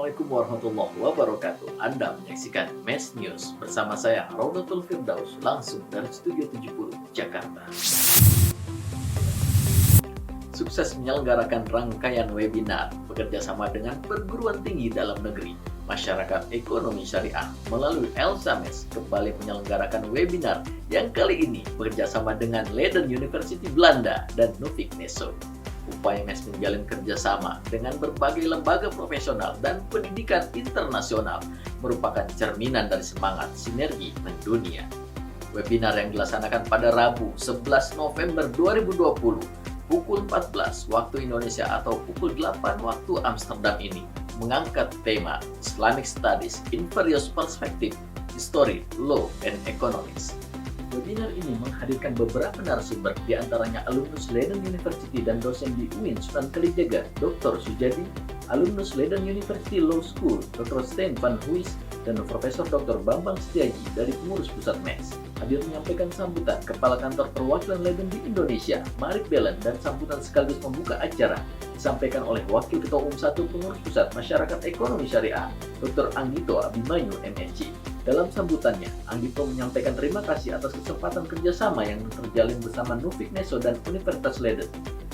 Assalamualaikum warahmatullahi wabarakatuh. Anda menyaksikan Mes News bersama saya Raudatul Firdaus langsung dari Studio 70 Jakarta. Sukses menyelenggarakan rangkaian webinar bekerjasama dengan perguruan tinggi dalam negeri, masyarakat ekonomi syariah melalui Elsa Mes kembali menyelenggarakan webinar yang kali ini bekerjasama dengan Leiden University Belanda dan Nuffic Neso. Upaya MES menjalin kerjasama dengan berbagai lembaga profesional dan pendidikan internasional merupakan cerminan dari semangat sinergi mendunia. Webinar yang dilaksanakan pada Rabu 11 November 2020 pukul 14 waktu Indonesia atau pukul 8 waktu Amsterdam ini mengangkat tema Islamic Studies in Various Perspectives, History, Law, and Economics. Webinar ini menghadirkan beberapa narasumber, di antaranya alumnus Leiden University dan dosen di UIN Sunan Kalijaga, Dr. Sujadi, alumnus Leiden University Law School, Dr. Stijn van Huys, dan Profesor Dr. Bambang Setiaji dari pengurus pusat MES. Hadir menyampaikan sambutan Kepala Kantor Perwakilan Leiden di Indonesia, Marit Belen, dan sambutan sekaligus membuka acara disampaikan oleh Wakil Ketua Umum 1 Pengurus Pusat Masyarakat Ekonomi Syariah, Dr. Anggito Abimanyu, MSc. Dalam sambutannya, Anggito menyampaikan terima kasih atas kesempatan kerjasama yang terjalin bersama Nuffic Neso dan Universitas Leiden.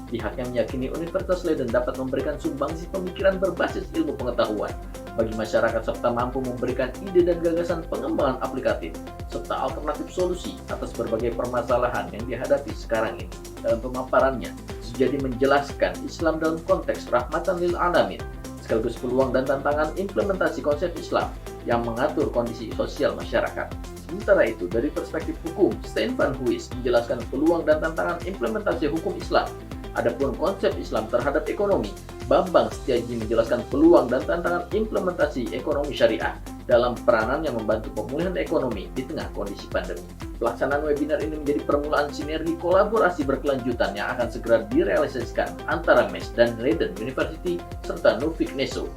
Pihaknya meyakini Universitas Leiden dapat memberikan sumbangsi pemikiran berbasis ilmu pengetahuan bagi masyarakat serta mampu memberikan ide dan gagasan pengembangan aplikatif serta alternatif solusi atas berbagai permasalahan yang dihadapi sekarang ini. Dalam pemaparannya, Sujadi menjelaskan Islam dalam konteks rahmatan lil alamin, sekaligus peluang dan tantangan implementasi konsep Islam yang mengatur kondisi sosial masyarakat. Sementara itu, dari perspektif hukum, Stijn van Huys menjelaskan peluang dan tantangan implementasi hukum Islam. Adapun konsep Islam terhadap ekonomi, Bambang Setiaji menjelaskan peluang dan tantangan implementasi ekonomi syariah dalam peranannya membantu pemulihan ekonomi di tengah kondisi pandemi. Pelaksanaan webinar ini menjadi permulaan sinergi kolaborasi berkelanjutan yang akan segera direalisasikan antara MES dan Leiden University serta Nuffic Neso.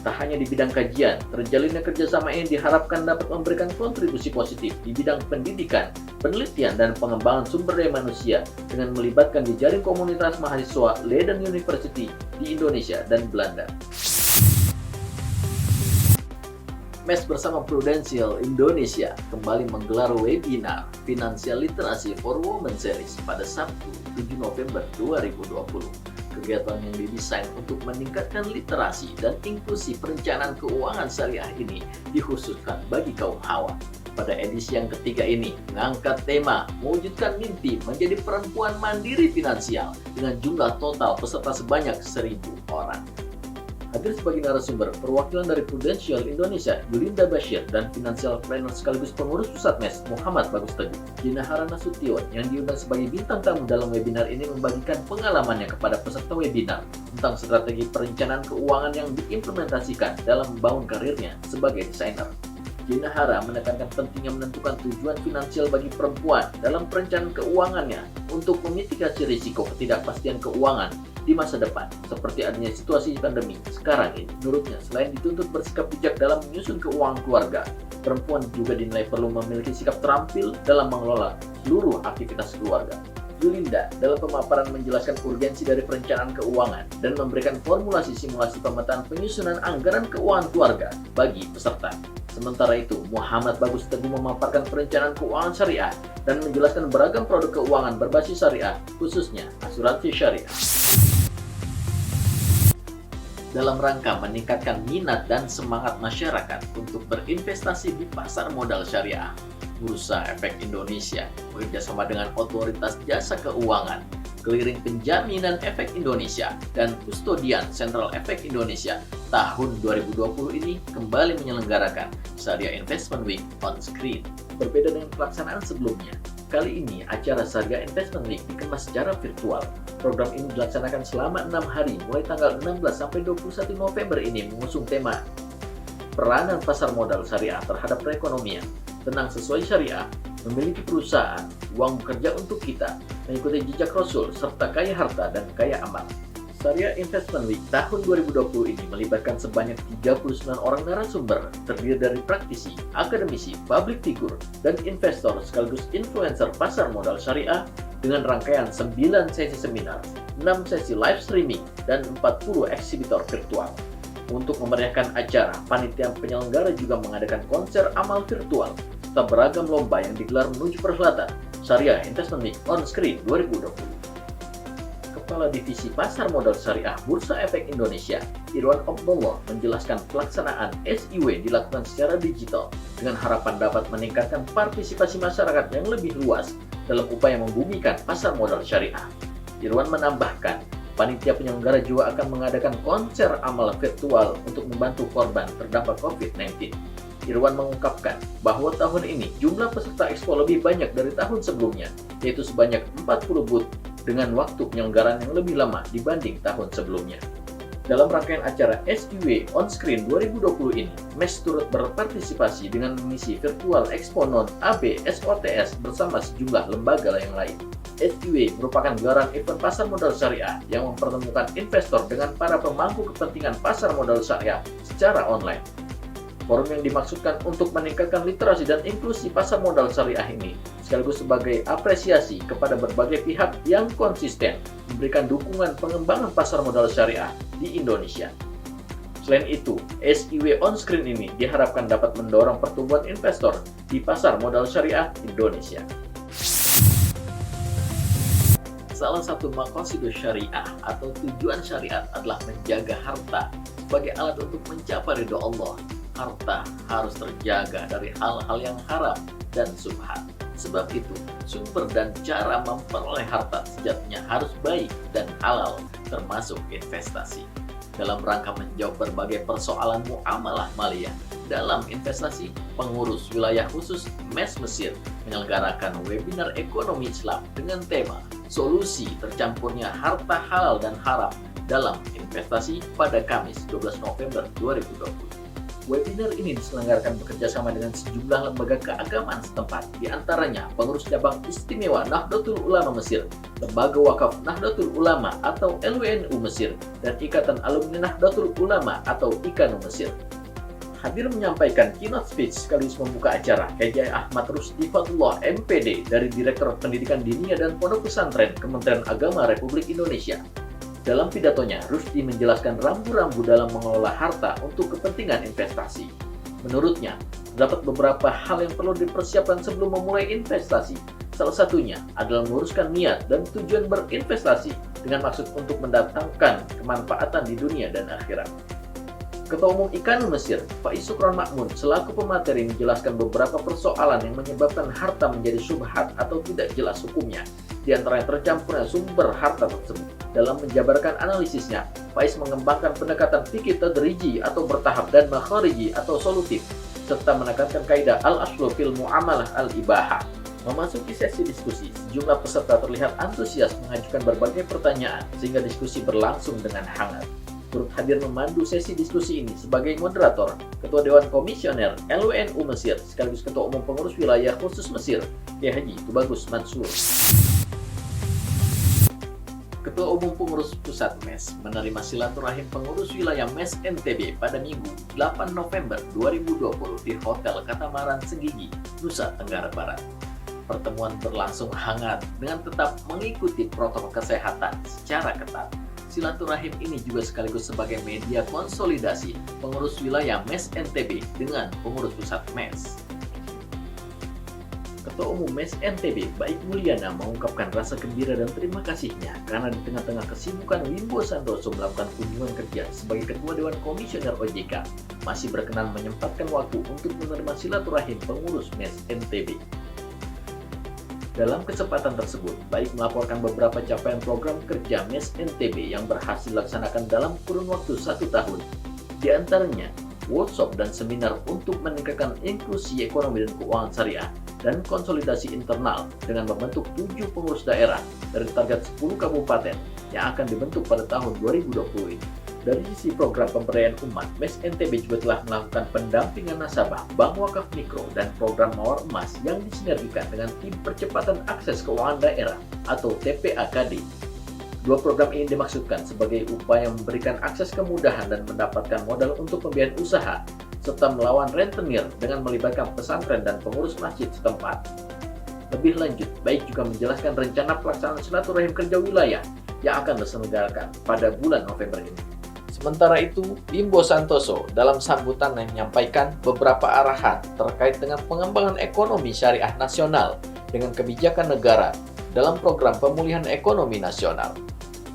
Tak hanya di bidang kajian, terjalinnya kerjasama ini diharapkan dapat memberikan kontribusi positif di bidang pendidikan, penelitian, dan pengembangan sumber daya manusia dengan melibatkan jejaring komunitas mahasiswa Leiden University di Indonesia dan Belanda. MES bersama Prudential Indonesia kembali menggelar webinar Financial Literacy for Women Series pada Sabtu 7 November 2020. Kegiatan yang didesain untuk meningkatkan literasi dan inklusi perencanaan keuangan syariah ini dikhususkan bagi kaum hawa. Pada edisi yang ketiga ini, mengangkat tema mewujudkan mimpi menjadi perempuan mandiri finansial dengan jumlah total peserta sebanyak 1.000 orang. Hadir sebagai narasumber perwakilan dari Prudential Indonesia, Yulinda Bashir, dan Financial Planner sekaligus pengurus pusat MES, Muhammad Bagus Teguh. Jinahara Nasution yang diundang sebagai bintang tamu dalam webinar ini membagikan pengalamannya kepada peserta webinar tentang strategi perencanaan keuangan yang diimplementasikan dalam membangun karirnya sebagai desainer. Jinahara menekankan pentingnya menentukan tujuan finansial bagi perempuan dalam perencanaan keuangannya untuk memitigasi risiko ketidakpastian keuangan di masa depan, seperti adanya situasi pandemi sekarang ini. Menurutnya, selain dituntut bersikap bijak dalam menyusun keuangan keluarga, perempuan juga dinilai perlu memiliki sikap terampil dalam mengelola seluruh aktivitas keluarga. Yulinda dalam pemaparan menjelaskan urgensi dari perencanaan keuangan dan memberikan formulasi simulasi pemetaan penyusunan anggaran keuangan keluarga bagi peserta. Sementara itu, Muhammad Bagus Teguh memaparkan perencanaan keuangan syariah dan menjelaskan beragam produk keuangan berbasis syariah, khususnya asuransi syariah. Dalam rangka meningkatkan minat dan semangat masyarakat untuk berinvestasi di pasar modal syariah, Bursa Efek Indonesia bekerjasama dengan Otoritas Jasa Keuangan, Clearing Penjaminan Efek Indonesia, dan Kustodian Sentral Efek Indonesia tahun 2020 ini kembali menyelenggarakan Syariah Investment Week on Screen. Berbeda dengan pelaksanaan sebelumnya, kali ini acara Syariah Investment Week dikemas secara virtual. Program ini dilaksanakan selama 6 hari mulai tanggal 16 sampai 21 November ini mengusung tema Peranan Pasar Modal Syariah terhadap Perekonomian, Tenang Sesuai Syariah, Memiliki Perusahaan, Uang Bekerja Untuk Kita, Mengikuti Jejak Rasul, serta Kaya Harta dan Kaya Amal. Syariah Investment Week tahun 2020 ini melibatkan sebanyak 39 orang narasumber terdiri dari praktisi, akademisi, public figure, dan investor sekaligus influencer pasar modal syariah dengan rangkaian 9 sesi seminar, 6 sesi live streaming, dan 40 eksibitor virtual. Untuk memeriahkan acara, panitia penyelenggara juga mengadakan konser amal virtual serta beragam lomba yang digelar menuju perhelatan Syariah Investment Week On Screen 2020. Kepala Divisi Pasar Modal Syariah Bursa Efek Indonesia, Irwan Abdullah, menjelaskan pelaksanaan SIW dilakukan secara digital dengan harapan dapat meningkatkan partisipasi masyarakat yang lebih luas dalam upaya membumikan pasar modal syariah. Irwan menambahkan, panitia penyelenggara juga akan mengadakan konser amal virtual untuk membantu korban terdampak COVID-19. Irwan mengungkapkan bahwa tahun ini jumlah peserta Expo lebih banyak dari tahun sebelumnya, yaitu sebanyak 40 booth dengan waktu penyelenggaraan yang lebih lama dibanding tahun sebelumnya. Dalam rangkaian acara SIW On Screen 2020 ini, MES turut berpartisipasi dengan mengisi virtual Expo Non AB SOTS bersama sejumlah lembaga yang lain. SIW merupakan gelaran event pasar modal syariah yang mempertemukan investor dengan para pemangku kepentingan pasar modal syariah secara online. Forum yang dimaksudkan untuk meningkatkan literasi dan inklusi pasar modal syariah ini sekaligus sebagai apresiasi kepada berbagai pihak yang konsisten memberikan dukungan pengembangan pasar modal syariah di Indonesia. Selain itu, SIW On Screen ini diharapkan dapat mendorong pertumbuhan investor di pasar modal syariah Indonesia. Salah satu maqasidus syariah atau tujuan syariat adalah menjaga harta sebagai alat untuk mencapai ridho Allah. Harta harus terjaga dari hal-hal yang haram dan subhat. Sebab itu, sumber dan cara memperoleh harta sejatinya harus baik dan halal, termasuk investasi. Dalam rangka menjawab berbagai persoalan muamalah maliyah dalam investasi, pengurus wilayah khusus MES Mesir menyelenggarakan webinar ekonomi Islam dengan tema Solusi Tercampurnya Harta Halal dan Haram dalam Investasi pada Kamis 12 November 2020. Webinar ini diselenggarakan bekerjasama dengan sejumlah lembaga keagamaan setempat, di antaranya Pengurus Cabang Istimewa Nahdlatul Ulama Mesir, Lembaga Wakaf Nahdlatul Ulama atau LWNU Mesir, dan Ikatan Alumni Nahdlatul Ulama atau IKANU Mesir. Hadir menyampaikan keynote speech sekaligus membuka acara Kiai Ahmad Rusdi Fadlullah MPD dari Direktur Pendidikan Diniyah dan Pondok Pesantren Kementerian Agama Republik Indonesia. Dalam pidatonya, Rusdi menjelaskan rambu-rambu dalam mengelola harta untuk kepentingan investasi. Menurutnya, terdapat beberapa hal yang perlu dipersiapkan sebelum memulai investasi. Salah satunya adalah menguruskan niat dan tujuan berinvestasi dengan maksud untuk mendatangkan kemanfaatan di dunia dan akhirat. Ketua Umum IKANU Mesir, Faiz Sukron Makmun, selaku pemateri menjelaskan beberapa persoalan yang menyebabkan harta menjadi syubhat atau tidak jelas hukumnya, di antaranya tercampurnya sumber harta tersebut. Dalam menjabarkan analisisnya, Faiz mengembangkan pendekatan fikih tadriji atau bertahap dan makhariji atau solutif, serta menekankan kaidah al-aslu fil muamalah al-ibahah. Memasuki sesi diskusi, sejumlah peserta terlihat antusias mengajukan berbagai pertanyaan sehingga diskusi berlangsung dengan hangat. Turut hadir memandu sesi diskusi ini sebagai moderator, Ketua Dewan Komisioner LWNU Mesir sekaligus Ketua Umum Pengurus Wilayah Khusus Mesir, Kiai Haji Tubagus Mansur. Ketua Umum Pengurus Pusat MES menerima silaturahim pengurus wilayah MES NTB pada Minggu 8 November 2020 di Hotel Katamaran Senggigi, Nusa Tenggara Barat. Pertemuan berlangsung hangat dengan tetap mengikuti protokol kesehatan secara ketat. Silaturahim ini juga sekaligus sebagai media konsolidasi pengurus wilayah MES NTB dengan pengurus pusat MES. Ketua Umum MES NTB, Baik Mulyana, mengungkapkan rasa gembira dan terima kasihnya karena di tengah-tengah kesibukan Wimbo Santoso melakukan kunjungan kerja sebagai Ketua Dewan Komisioner OJK, masih berkenan menyempatkan waktu untuk menerima silaturahim pengurus MES NTB. Dalam kesempatan tersebut, Baik melaporkan beberapa capaian program kerja MES NTB yang berhasil dilaksanakan dalam kurun waktu 1 tahun. Di antaranya, workshop dan seminar untuk meningkatkan inklusi ekonomi dan keuangan syariah, dan konsolidasi internal dengan membentuk 7 pengurus daerah dari target 10 kabupaten yang akan dibentuk pada tahun 2020 ini. Dari sisi program pemberdayaan umat, MES NTB juga telah melakukan pendampingan nasabah, bank wakaf mikro, dan program mawar emas yang disinergikan dengan tim percepatan akses keuangan daerah atau TPAKD. Dua program ini dimaksudkan sebagai upaya memberikan akses kemudahan dan mendapatkan modal untuk pembiayaan usaha, serta melawan rentenir dengan melibatkan pesantren dan pengurus masjid setempat. Lebih lanjut, Baik juga menjelaskan rencana pelaksanaan silaturahim kerja wilayah yang akan diselenggarakan pada bulan November ini. Sementara itu, Bimbo Santoso dalam sambutannya menyampaikan beberapa arahan terkait dengan pengembangan ekonomi syariah nasional dengan kebijakan negara dalam program pemulihan ekonomi nasional.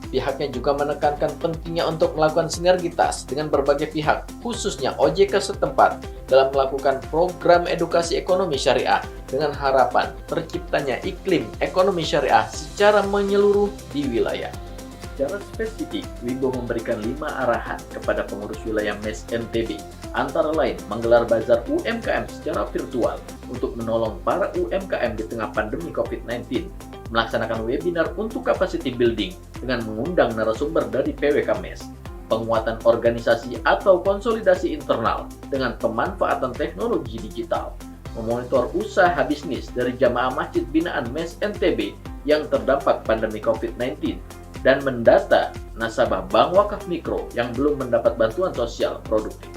Pihaknya juga menekankan pentingnya untuk melakukan sinergitas dengan berbagai pihak, khususnya OJK setempat, dalam melakukan program edukasi ekonomi syariah dengan harapan terciptanya iklim ekonomi syariah secara menyeluruh di wilayah. Secara spesifik, Bimbo memberikan 5 arahan kepada pengurus wilayah MES NTB, antara lain menggelar bazar UMKM secara virtual untuk menolong para UMKM di tengah pandemi COVID-19, melaksanakan webinar untuk capacity building dengan mengundang narasumber dari PWK MES, penguatan organisasi atau konsolidasi internal dengan pemanfaatan teknologi digital, memonitor usaha bisnis dari jamaah masjid binaan MES NTB yang terdampak pandemi COVID-19, dan mendata nasabah bank wakaf mikro yang belum mendapat bantuan sosial produktif.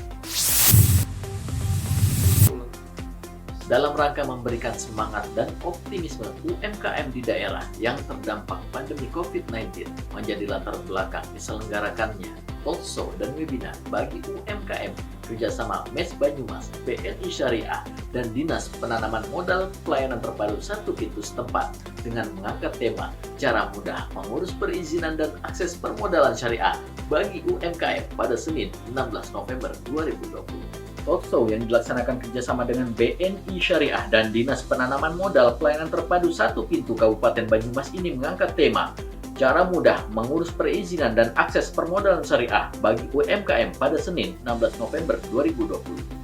Dalam rangka memberikan semangat dan optimisme UMKM di daerah yang terdampak pandemi COVID-19 menjadi latar belakang diselenggarakannya talkshow dan webinar bagi UMKM kerjasama MES Banyumas, BNI Syariah, dan Dinas Penanaman Modal Pelayanan Terpadu Satu Pintu setempat dengan mengangkat tema cara mudah mengurus perizinan dan akses permodalan syariah bagi UMKM pada Senin 16 November 2020. Talkshow yang dilaksanakan kerjasama dengan BNI Syariah dan Dinas Penanaman Modal Pelayanan Terpadu Satu Pintu Kabupaten Banyumas ini mengangkat tema cara mudah mengurus perizinan dan akses permodalan syariah bagi UMKM pada Senin 16 November 2020.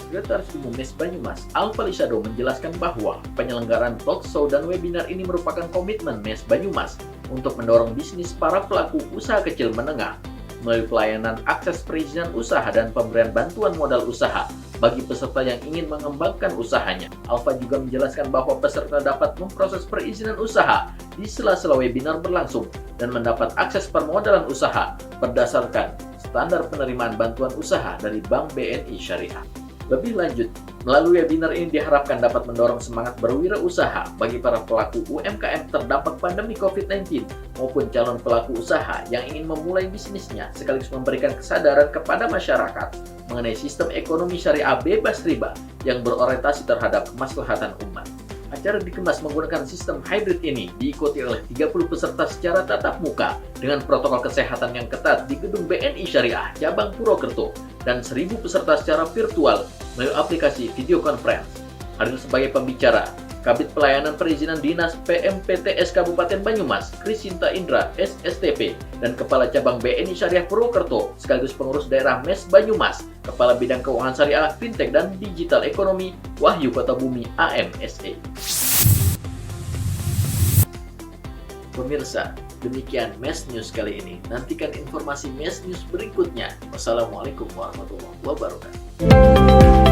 Sekretaris Umum MES Banyumas, Alfa Lisado menjelaskan bahwa penyelenggaraan talkshow dan webinar ini merupakan komitmen MES Banyumas untuk mendorong bisnis para pelaku usaha kecil menengah melalui pelayanan akses perizinan usaha dan pemberian bantuan modal usaha bagi peserta yang ingin mengembangkan usahanya. Alfa juga menjelaskan bahwa peserta dapat memproses perizinan usaha di sela-sela webinar berlangsung dan mendapat akses permodalan usaha berdasarkan standar penerimaan bantuan usaha dari Bank BNI Syariah. Lebih lanjut, melalui webinar ini diharapkan dapat mendorong semangat berwirausaha bagi para pelaku UMKM terdampak pandemi COVID-19 maupun calon pelaku usaha yang ingin memulai bisnisnya sekaligus memberikan kesadaran kepada masyarakat mengenai sistem ekonomi syariah bebas riba yang berorientasi terhadap kemaslahatan umat. Acara dikemas menggunakan sistem hybrid ini diikuti oleh 30 peserta secara tatap muka dengan protokol kesehatan yang ketat di gedung BNI Syariah cabang Purwokerto dan 1.000 peserta secara virtual melalui aplikasi video conference. Hadir sebagai pembicara Kabid Pelayanan Perizinan Dinas PMPTS Kabupaten Banyumas, Krisinta Indra, SSTP, dan Kepala Cabang BNI Syariah Purwokerto, sekaligus pengurus daerah MES Banyumas, Kepala Bidang Keuangan Syariah, Fintech, dan Digital Ekonomi, Wahyu Kota Bumi, AMSE. Pemirsa, demikian MES News kali ini. Nantikan informasi MES News berikutnya. Wassalamualaikum warahmatullahi wabarakatuh.